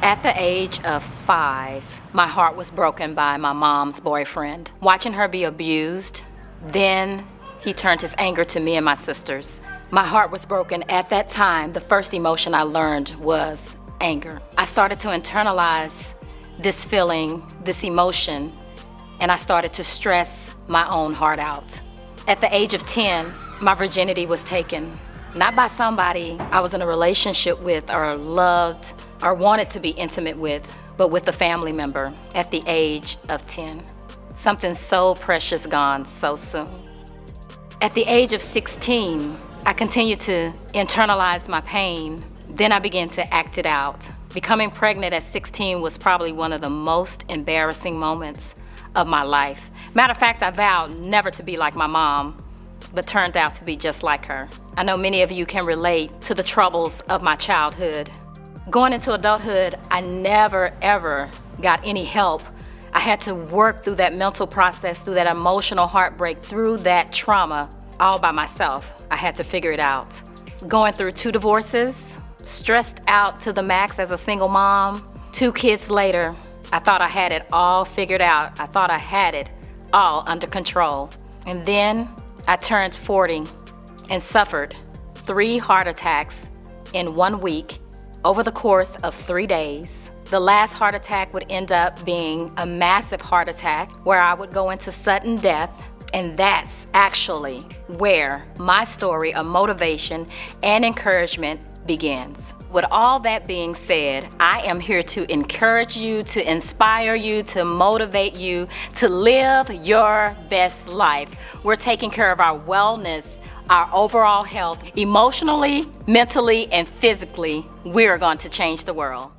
At the age of 5, my heart was broken by my mom's boyfriend. Watching her be abused, then he turned his anger to me and my sisters. My heart was broken. At that time, the first emotion I learned was anger. I started to internalize this feeling, this emotion, and I started to stress my own heart out. At the age of 10, my virginity was taken. Not by somebody I was in a relationship with or loved or wanted to be intimate with, but with a family member at the age of 10. Something so precious gone so soon. At the age of 16, I continued to internalize my pain. Then I began to act it out. Becoming pregnant at 16 was probably one of the most embarrassing moments of my life. Matter of fact, I vowed never to be like my mom, but turned out to be just like her. I know many of you can relate to the troubles of my childhood. Going into adulthood, I never ever got any help. I had to work through that mental process, through that emotional heartbreak, through that trauma, all by myself. I had to figure it out. Going through 2 divorces, stressed out to the max as a single mom. 2 kids later, I thought I had it all figured out. I thought I had it all under control. And then I turned 40 and suffered 3 heart attacks in 1 week over the course of 3 days. The last heart attack would end up being a massive heart attack where I would go into sudden death. And that's actually where my story of motivation and encouragement begins. With all that being said, I am here to encourage you, to inspire you, to motivate you to live your best life. We're taking care of our wellness, our overall health, emotionally, mentally, and physically. We're going to change the world.